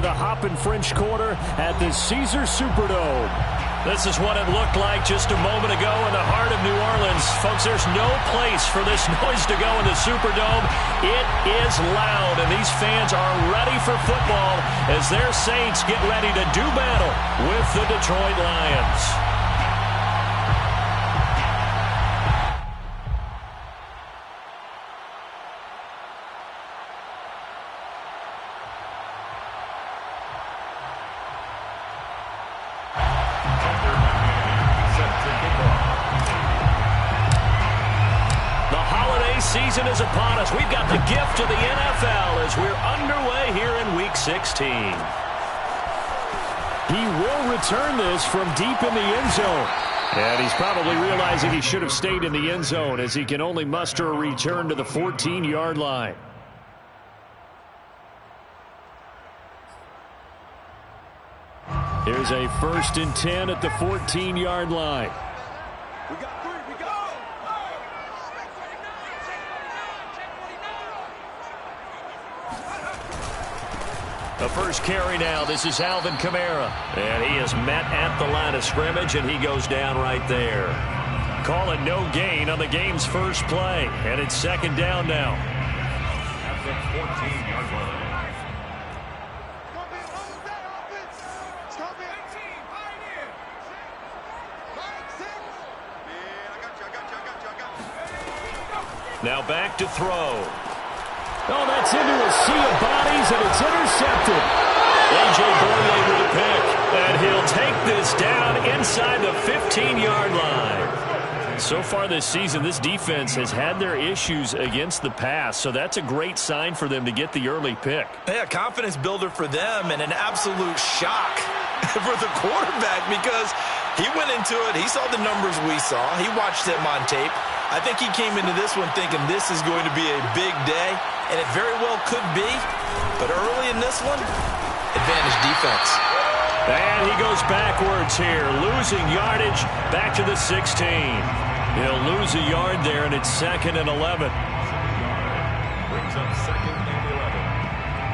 the Hoppin' French Quarter at the Caesars Superdome. This is what it looked like just a moment ago in the heart of New Orleans. Folks, there's no place for this noise to go in the Superdome. It is loud, and these fans are ready for football as their Saints get ready to do battle with the Detroit Lions. Season is upon us. We've got the gift of the NFL as we're underway here in Week 16. He will return this from deep in the end zone. And he's probably realizing he should have stayed in the end zone as he can only muster a return to the 14-yard line. Here's a 1st and 10 at the 14-yard line. The first carry now. This is Alvin Kamara. And he is met at the line of scrimmage, and he goes down right there. Call it no gain on the game's first play. And it's 2nd down now. At the 14-yard line. Now back to throw. Oh, that's into a sea of bodies, and it's intercepted. A.J. Bouye with a pick, and he'll take this down inside the 15-yard line. So far this season, this defense has had their issues against the pass, so that's a great sign for them to get the early pick. Yeah, confidence builder for them and an absolute shock for the quarterback because he went into it. He saw the numbers we saw. He watched them on tape. I think he came into this one thinking this is going to be a big day, and it very well could be. But early in this one, advantage defense. And he goes backwards here, losing yardage back to the 16. He'll lose a yard there, and it's 2nd and 11. Brings up 2nd and 11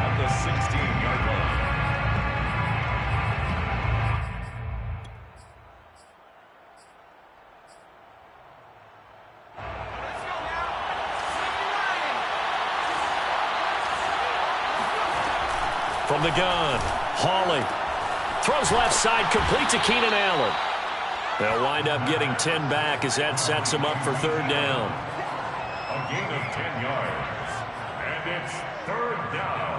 at the 16-yard line. From the gun, Hawley throws left side, complete to Keenan Allen. They'll wind up getting 10 back as that sets them up for 3rd down. A gain of 10 yards, and it's 3rd down.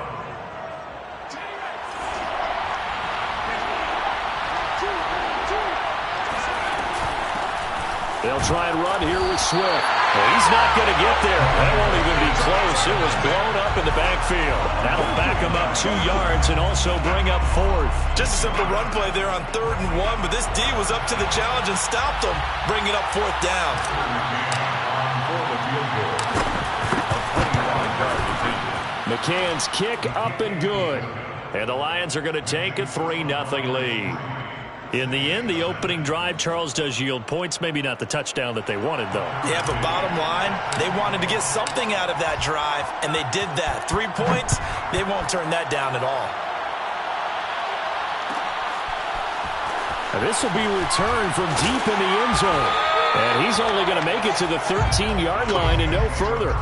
They'll try and run here with Swift. Well, he's not going to get there. That won't even be close. It was blown up in the backfield. That'll back him up 2 yards and also bring up 4th. Just a simple run play there on 3rd and 1, but this D was up to the challenge and stopped him, bringing up 4th down. McCann's kick up and good. And the Lions are going to take a 3-0 lead. In the end, the opening drive, Charles, does yield points. Maybe not the touchdown that they wanted, though. Yeah, but bottom line, they wanted to get something out of that drive, and they did that. 3 points, they won't turn that down at all. And this will be returned from deep in the end zone. And he's only going to make it to the 13-yard line and no further.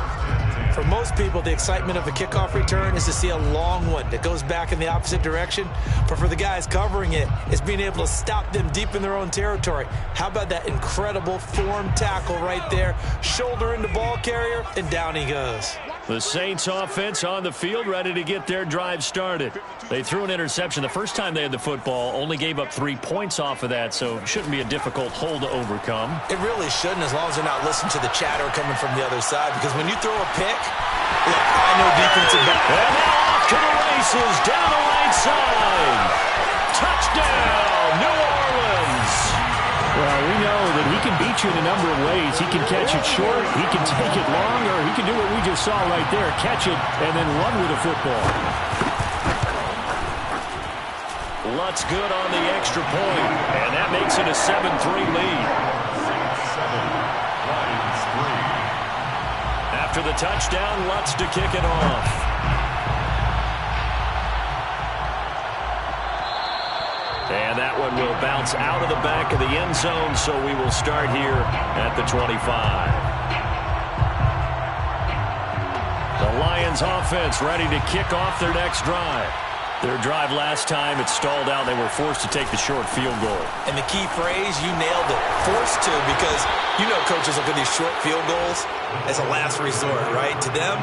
For most people, the excitement of a kickoff return is to see a long one that goes back in the opposite direction. But for the guys covering it, it's being able to stop them deep in their own territory. How about that incredible form tackle right there? Shoulder into ball carrier, and down he goes. The Saints offense on the field ready to get their drive started. They threw an interception the first time they had the football, only gave up 3 points off of that, so it shouldn't be a difficult hole to overcome. It really shouldn't, as long as they're not listening to the chatter coming from the other side, because when you throw a pick, look, I know defensive back. And now off to the races, down the right side. Touchdown, New Orleans. Well, we know that he can beat you in a number of ways. He can catch it short, he can take it long, or he can do what we just saw right there, catch it and then run with the football. Lutz good on the extra point, and that makes it a 7-3 lead. 6-7, Lions 3. After the touchdown, Lutz to kick it off. that one will bounce out of the back of the end zone, so we will start here at the 25. The Lions offense ready to kick off their next drive. Their drive last time, it stalled out. They were forced to take the short field goal. And the key phrase, you nailed it, forced to, because you know coaches look at these short field goals as a last resort, right? To them,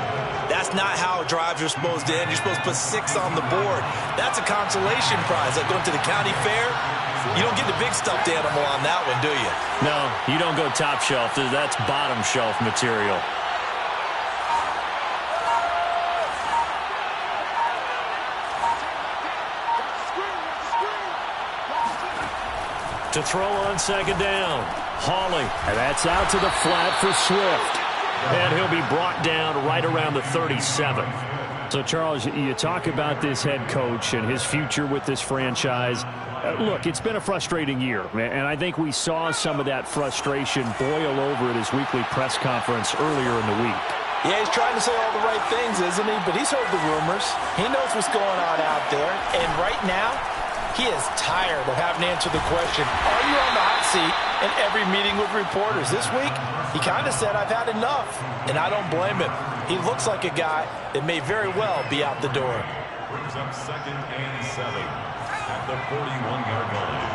that's not how drives are supposed to end. You're supposed to put 6 on the board. That's a consolation prize. Like going to the county fair, you don't get the big stuffed animal on that one, do you? No, you don't go top shelf. That's bottom shelf material. To throw on second down, Hawley. And that's out to the flat for Swift. And he'll be brought down right around the 37. So, Charles, you talk about this head coach and his future with this franchise. Look, it's been a frustrating year, and I think we saw some of that frustration boil over at his weekly press conference earlier in the week. Yeah, he's trying to say all the right things, isn't he? But he's heard the rumors. He knows what's going on out there. And right now, he is tired of having to answer the question, are you on the hot seat in every meeting with reporters? This week, he kind of said, I've had enough, and I don't blame him. He looks like a guy that may very well be out the door. Brings up 2nd and 7 at the 41-yard line.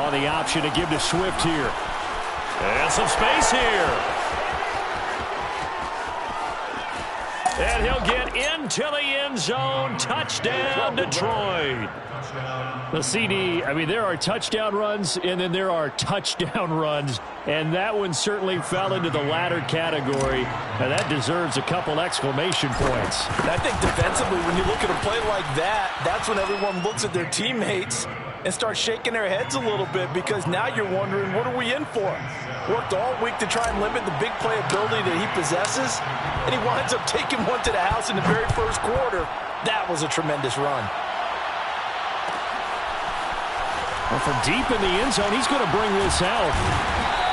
On the option to give to Swift here. And some space here. And he'll get into the end zone. Touchdown, Detroit. The CD, I mean, there are touchdown runs, and then there are touchdown runs. And that one certainly fell into the latter category. And that deserves a couple exclamation points. And I think defensively, when you look at a play like that, that's when everyone looks at their teammates and starts shaking their heads a little bit, because now you're wondering, what are we in for? Worked all week to try and limit the big play ability that he possesses, and he winds up taking one to the house in the very first quarter. That was a tremendous run. Well, from deep in the end zone, he's going to bring this out.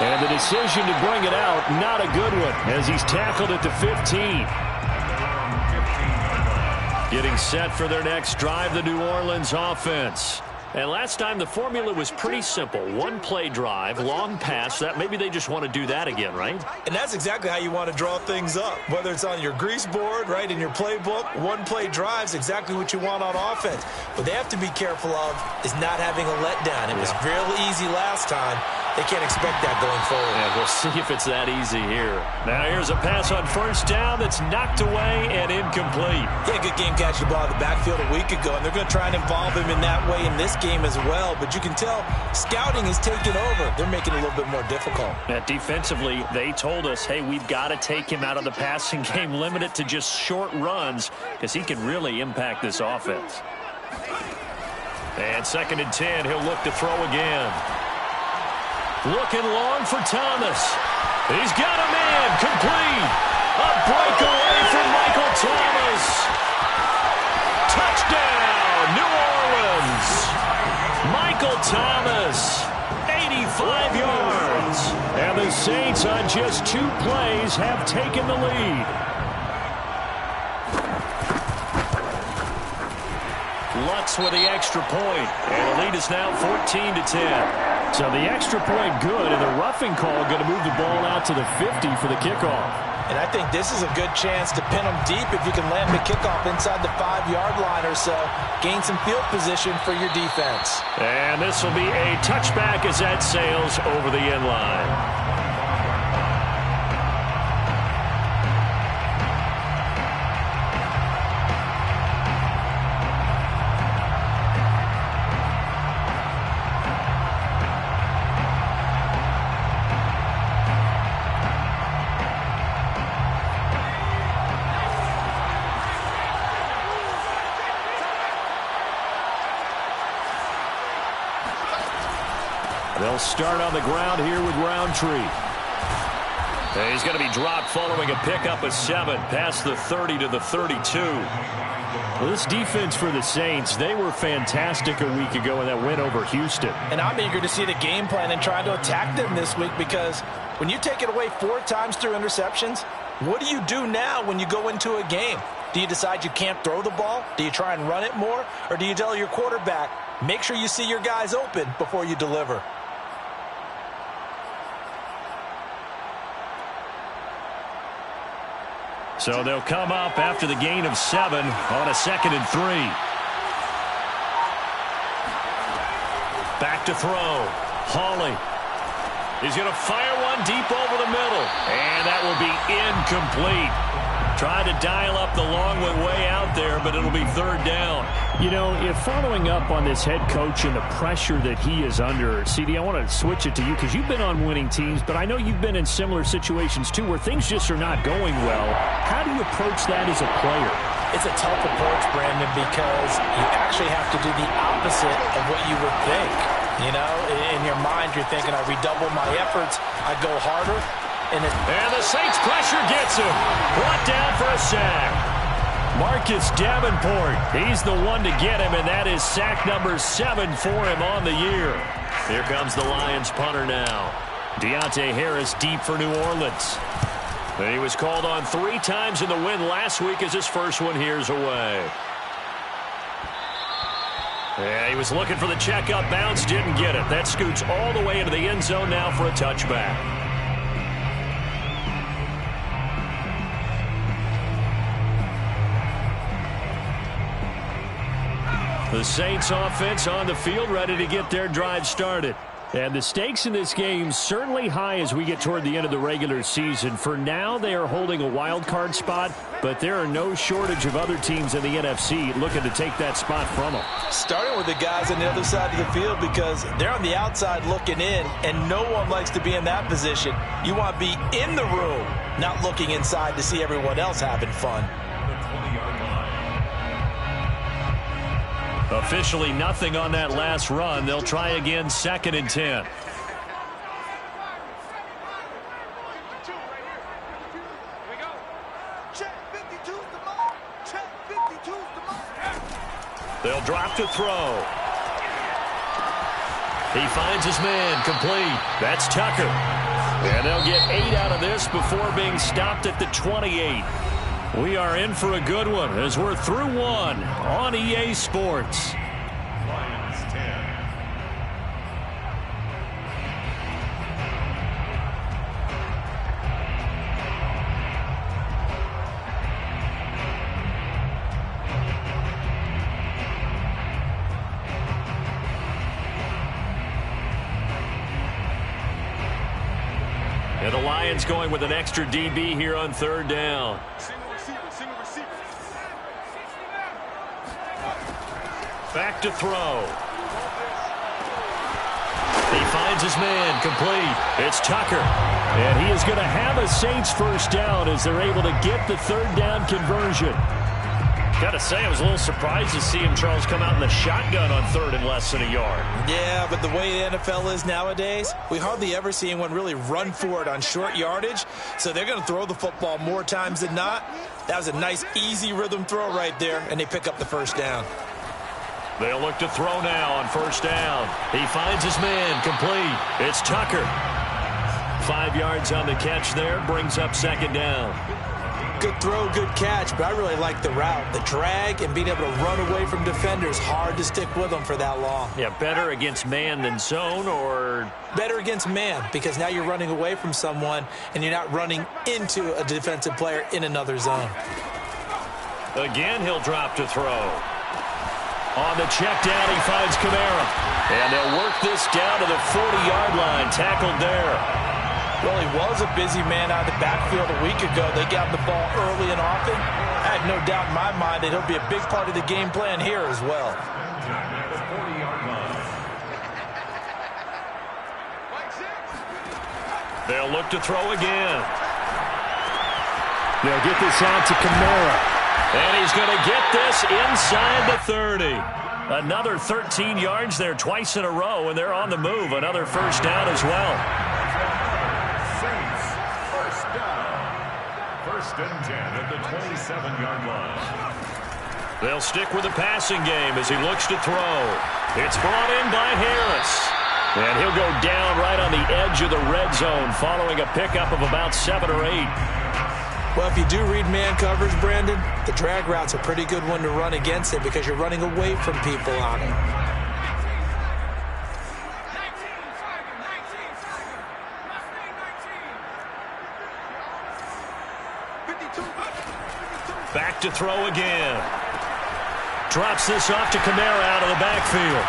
And the decision to bring it out, not a good one, as he's tackled at the 15. Getting set for their next drive, the New Orleans offense. And last time, the formula was pretty simple. One-play drive, long pass. That maybe they just want to do that again, right? And that's exactly how you want to draw things up. Whether it's on your grease board, right, in your playbook, one-play drive's exactly what you want on offense. What they have to be careful of is not having a letdown. It was real easy last time. They can't expect that going forward. Yeah, we'll see if it's that easy here. Now here's a pass on first down that's knocked away and incomplete. Yeah, good game catching the ball in the backfield a week ago, and they're going to try and involve him in that way in this game as well. But you can tell scouting is taking over. They're making it a little bit more difficult. Defensively, they told us, hey, we've got to take him out of the passing game, limit it to just short runs, because he can really impact this offense. And 2nd and 10, he'll look to throw again. Looking long for Thomas. He's got a man, complete. A breakaway from Michael Thomas. Touchdown, New Orleans. Michael Thomas, 85 yards. And the Saints on just 2 plays have taken the lead. Lutz with the extra point. And the lead is now 14-10. So the extra point good, and the roughing call going to move the ball out to the 50 for the kickoff. And I think this is a good chance to pin them deep if you can land the kickoff inside the 5-yard line or so. Gain some field position for your defense. And this will be a touchback as that sails over the end line. They'll start on the ground here with Roundtree. He's going to be dropped following a pickup of 7 past the 30 to the 32. Well, this defense for the Saints, they were fantastic a week ago in that win over Houston. And I'm eager to see the game plan and try to attack them this week, because when you take it away 4 times through interceptions, what do you do now when you go into a game? Do you decide you can't throw the ball? Do you try and run it more? Or do you tell your quarterback, make sure you see your guys open before you deliver? So they'll come up after the gain of 7 on a 2nd and 3. Back to throw. Hawley. He's going to fire one deep over the middle. And that will be incomplete. Tried to dial up the long way out there, but it'll be 3rd down. You know, if following up on this head coach and the pressure that he is under, CD, I want to switch it to you because you've been on winning teams, but I know you've been in similar situations too where things just are not going well. How do you approach that as a player? It's a tough approach, Brandon, because you actually have to do the opposite of what you would think. You know, in your mind, you're thinking, I redouble my efforts, I go harder. And the Saints pressure gets him. Brought down for a sack. Marcus Davenport, he's the one to get him, and that is sack number 7 for him on the year. Here comes the Lions punter now. Deontay Harris deep for New Orleans. And he was called on 3 times in the win last week as his first one here's away. Yeah, he was looking for the checkup bounce, didn't get it. That scoots all the way into the end zone now for a touchback. The Saints offense on the field, ready to get their drive started. And the stakes in this game certainly high as we get toward the end of the regular season. For now, they are holding a wild card spot, but there are no shortage of other teams in the NFC looking to take that spot from them. Starting with the guys on the other side of the field because they're on the outside looking in, and no one likes to be in that position. You want to be in the room, not looking inside to see everyone else having fun. Officially nothing on that last run. They'll try again, 2nd and 10. They'll drop to throw. He finds his man, complete. That's Tucker. And they'll get 8 out of this before being stopped at the 28. We are in for a good one as we're through 1 on EA Sports. Lions 10. And the Lions going with an extra DB here on 3rd down. Back to throw. He finds his man, complete. It's Tucker. And he is going to have a Saints first down as they're able to get the 3rd down conversion. Got to say, I was a little surprised to see him, Charles, come out in the shotgun on 3rd and less than a yard. Yeah, but the way the NFL is nowadays, we hardly ever see anyone really run for it on short yardage. So they're going to throw the football more times than not. That was a nice, easy rhythm throw right there, and they pick up the first down. They'll look to throw now on 1st down. He finds his man, complete. It's Tucker. 5 yards on the catch there, brings up 2nd down. Good throw, good catch, but I really like the route. The drag and being able to run away from defenders, hard to stick with them for that long. Yeah, better against man than zone, or? Better against man, because now you're running away from someone and you're not running into a defensive player in another zone. Again, he'll drop to throw. On the check down, he finds Kamara. And they'll work this down to the 40-yard line, tackled there. Well, he was a busy man out of the backfield a week ago. They got the ball early and often. I have no doubt in my mind that he'll be a big part of the game plan here as well. They'll look to throw again. They'll get this out to Kamara. And he's going to get this inside the 30. Another 13 yards there twice in a row, and they're on the move. Another first down as well. Saints, first down. 1st and 10 at the 27-yard line. They'll stick with the passing game as he looks to throw. It's brought in by Harris. And he'll go down right on the edge of the red zone following a pickup of about 7 or 8. Well, if you do read man coverage, Brandon, the drag route's a pretty good one to run against it because you're running away from people on it. Back to throw again. Drops this off to Kamara out of the backfield.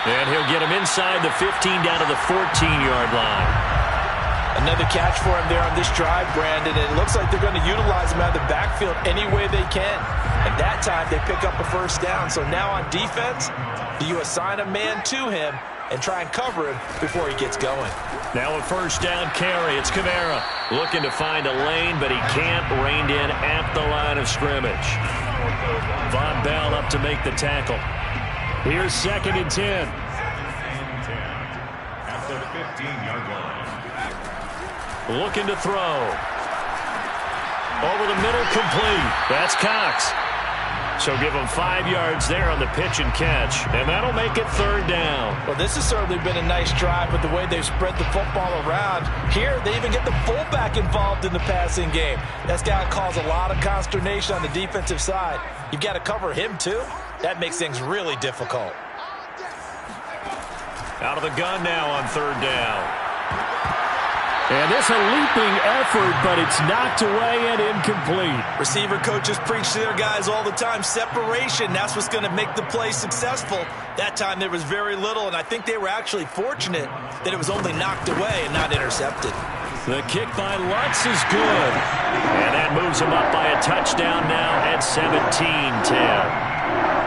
And he'll get him inside the 15 down to the 14-yard line. Another catch for him there on this drive, Brandon. And it looks like they're going to utilize him out of the backfield any way they can. And that time they pick up a first down. So now on defense, do you assign a man to him and try and cover him before he gets going? Now a first down carry. It's Kamara looking to find a lane, but he can't. Reined in at the line of scrimmage. Von Bell up to make the tackle. Here's 2nd and 10. At the 15-yard line. Looking to throw. Over the middle, complete. That's Cox. So give him 5 yards there on the pitch and catch. And that'll make it 3rd down. Well, this has certainly been a nice drive with the way they've spread the football around. Here, they even get the fullback involved in the passing game. That's got to cause a lot of consternation on the defensive side. You've got to cover him, too. That makes things really difficult. Out of the gun now on 3rd down. And this a leaping effort, but it's knocked away and incomplete. Receiver coaches preach to their guys all the time. Separation, that's what's going to make the play successful. That time there was very little, and I think they were actually fortunate that it was only knocked away and not intercepted. The kick by Lutz is good. And that moves him up by a touchdown now at 17-10.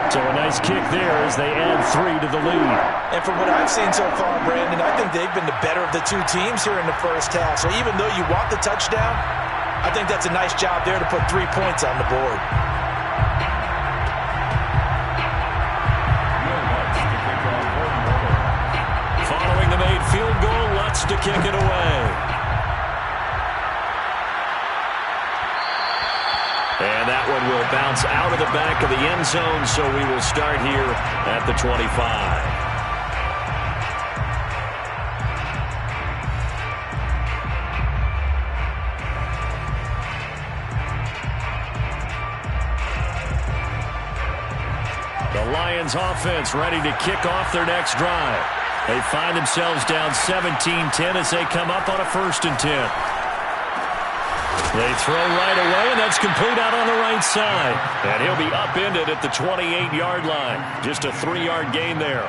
So a nice kick there as they add 3 to the lead. And from what I've seen so far, Brandon, I think they've been the better of the two teams here in the first half. So even though you want the touchdown, I think that's a nice job there to put 3 points on the board. Following the made field goal, Lutz to kick it away. And that one will bounce out of the back of the end zone, so we will start here at the 25. The Lions offense ready to kick off their next drive. They find themselves down 17-10 as they come up on a 1st and 10. They throw right away, and that's complete out on the right side. And he'll be upended at the 28-yard line. Just a 3-yard gain there.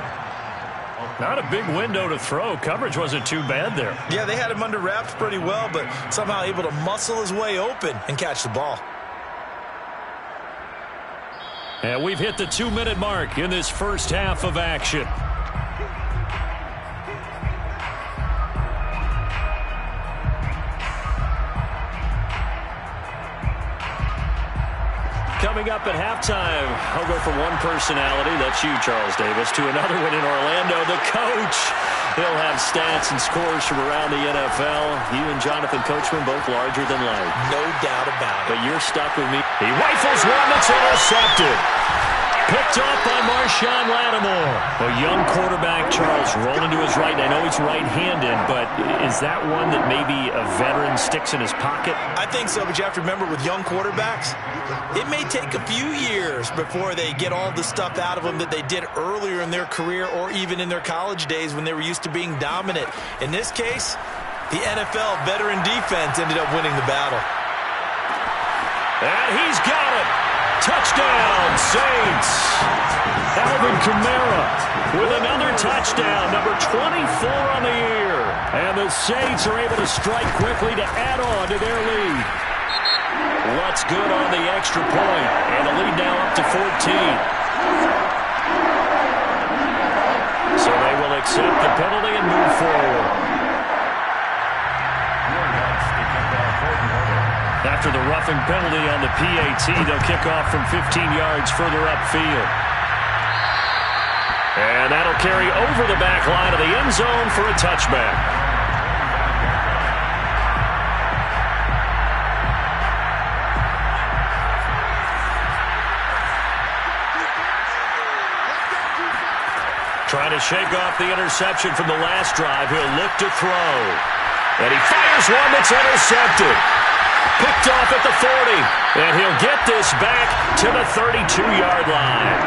Not a big window to throw. Coverage wasn't too bad there. Yeah, they had him under wraps pretty well, but somehow able to muscle his way open and catch the ball. And we've hit the 2-minute mark in this first half of action. Coming up at halftime, I'll go from one personality, that's you, Charles Davis, to another one in Orlando, the coach. He'll have stats and scores from around the NFL. You and Jonathan Coachman both larger than life. No doubt about it. But you're stuck with me. He rifles one that's intercepted. Picked off by Marshawn Lattimore. A young quarterback, Charles, rolling to his right. I know he's right-handed, but is that one that maybe a veteran sticks in his pocket? I think so, but you have to remember with young quarterbacks, it may take a few years before they get all the stuff out of them that they did earlier in their career or even in their college days when they were used to being dominant. In this case, the NFL veteran defense ended up winning the battle. And he's got it. Touchdown, Saints. Alvin Kamara with another touchdown, number 24 on the year. And the Saints are able to strike quickly to add on to their lead. Lutz good on the extra point, and the lead now up to 14. So they will accept the penalty and move forward. After the roughing penalty on the PAT, they'll kick off from 15 yards further upfield. And that'll carry over the back line of the end zone for a touchback. Trying to shake off the interception from the last drive. He'll look to throw. And he fires one that's intercepted. Picked off at the 40. And he'll get this back to the 32-yard line.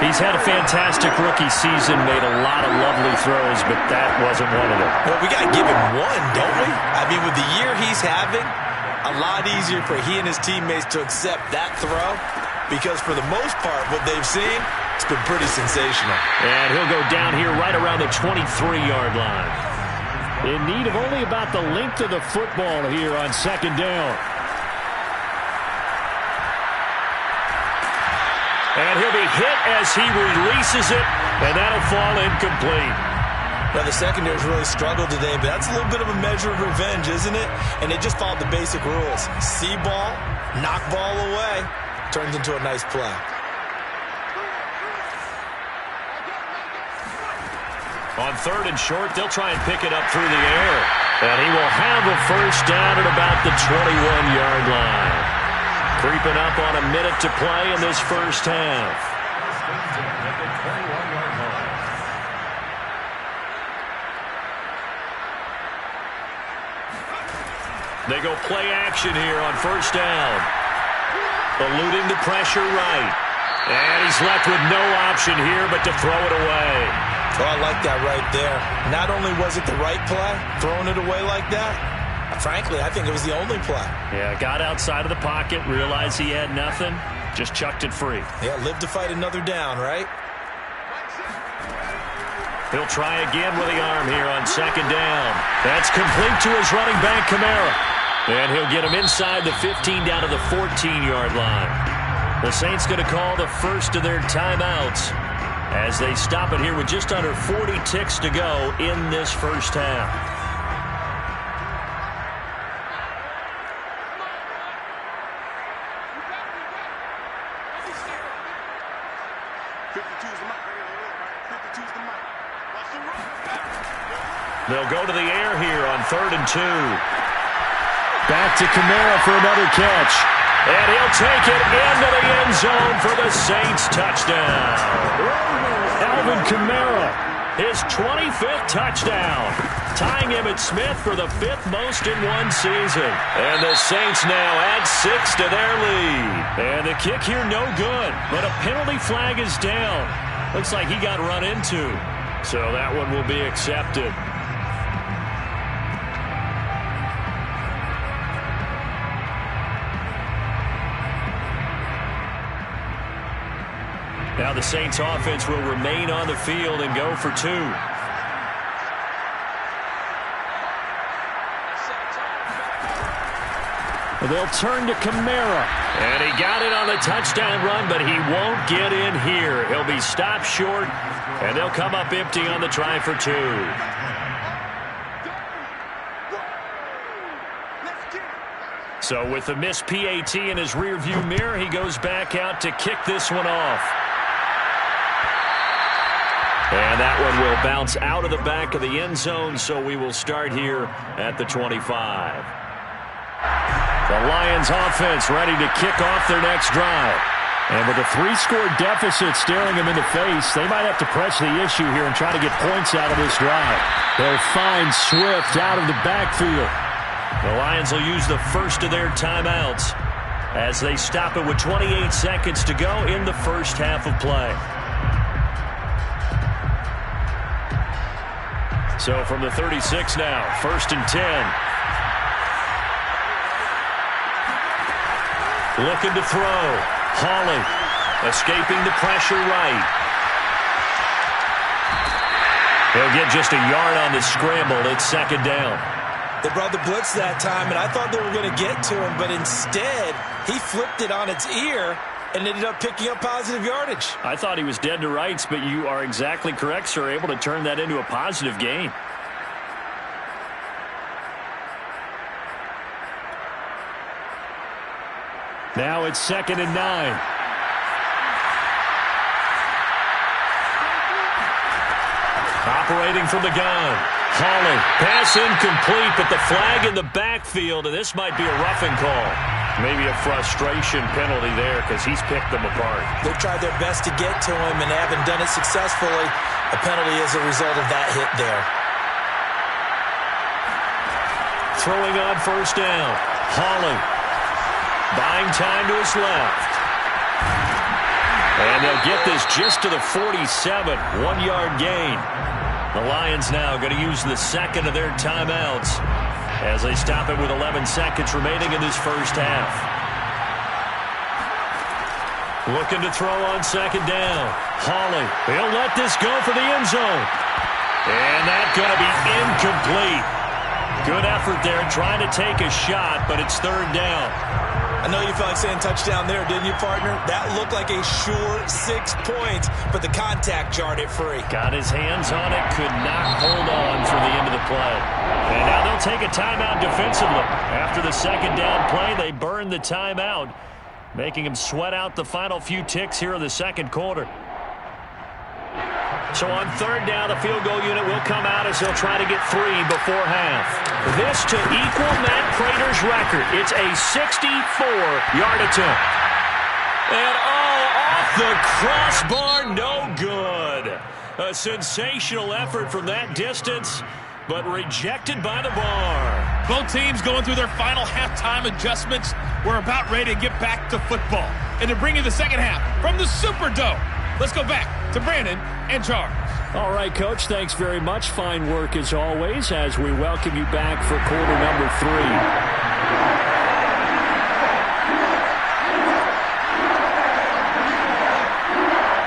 He's had a fantastic rookie season, made a lot of lovely throws, but that wasn't one of them. Well, we got to give him one, don't we? I mean, with the year he's having, a lot easier for he and his teammates to accept that throw because for the most part, what they've seen, it's been pretty sensational. And he'll go down here right around the 23-yard line. In need of only about the length of the football here on second down. And he'll be hit as he releases it, and that'll fall incomplete. Now, the secondary's really struggled today, but that's a little bit of a measure of revenge, isn't it? And they just followed the basic rules. See ball, knock ball away, turns into a nice play. On third and short, they'll try and pick it up through the air. And he will have a first down at about the 21-yard line. Creeping up on a minute to play in this first half. They go play action here on first down. Eluding the pressure right. And he's left with no option here but to throw it away. Oh, I like that right there. Not only was it the right play, throwing it away like that, frankly, I think it was the only play. Yeah, got outside of the pocket, realized he had nothing, just chucked it free. Yeah, live to fight another down, right? He'll try again with the arm here on second down. That's complete to his running back, Kamara. And he'll get him inside the 15 down to the 14-yard line. The Saints going to call the first of their timeouts as they stop it here with just under 40 ticks to go in this first half. They'll go to the air here on 3rd and 2. Back to Kamara for another catch. And he'll take it into the end zone for the Saints touchdown. Alvin Kamara, his 25th touchdown, tying Emmitt Smith for the 5th most in one season. And the Saints now add 6 to their lead. And the kick here no good, but a penalty flag is down. Looks like he got run into. So that one will be accepted. Now the Saints offense will remain on the field and go for 2. They'll turn to Kamara. And he got it on the touchdown run, but he won't get in here. He'll be stopped short, and they'll come up empty on the try for 2. So with the missed PAT in his rearview mirror, he goes back out to kick this one off. And that one will bounce out of the back of the end zone, so we will start here at the 25. The Lions offense ready to kick off their next drive. And with a 3-score deficit staring them in the face, they might have to press the issue here and try to get points out of this drive. They'll find Swift out of the backfield. The Lions will use the first of their timeouts as they stop it with 28 seconds to go in the first half of play. So from the 36 now, 1st and 10. Looking to throw. Hawley escaping the pressure right. He'll get just a yard on the scramble. It's 2nd down. They brought the blitz that time, and I thought they were going to get to him, but instead he flipped it on its ear and ended up picking up positive yardage. I thought he was dead to rights, but you are exactly correct, sir. Able to turn that into a positive gain. Now it's 2nd and 9. Operating from the gun. Hawley, pass incomplete, but the flag in the backfield, and this might be a roughing call. Maybe a frustration penalty there because he's picked them apart. They've tried their best to get to him and haven't done it successfully. A penalty as a result of that hit there. Throwing on 1st down. Hawley buying time to his left. And they'll get this just to the 47, 1-yard gain. The Lions now going to use the second of their timeouts as they stop it with 11 seconds remaining in this first half. Looking to throw on second down. Hawley, he'll let this go for the end zone. And that's going to be incomplete. Good effort there trying to take a shot, but it's third down. I know you felt like saying touchdown there, didn't you, partner? That looked like a sure 6 points, but the contact jarred it free. Got his hands on it, could not hold on for the end of the play. And now they'll take a timeout defensively. After the second down play, they burn the timeout, making him sweat out the final few ticks here in the second quarter. So on third down, the field goal unit will come out as they'll try to get 3 before half. This to equal Matt Prater's record. It's a 64-yard attempt. And off the crossbar, no good. A sensational effort from that distance, but rejected by the bar. Both teams going through their final halftime adjustments. We're about ready to get back to football. And to bring you the second half from the Superdome, let's go back to Brandon and Charles. All right, Coach, thanks very much. Fine work as always as we welcome you back for quarter number 3.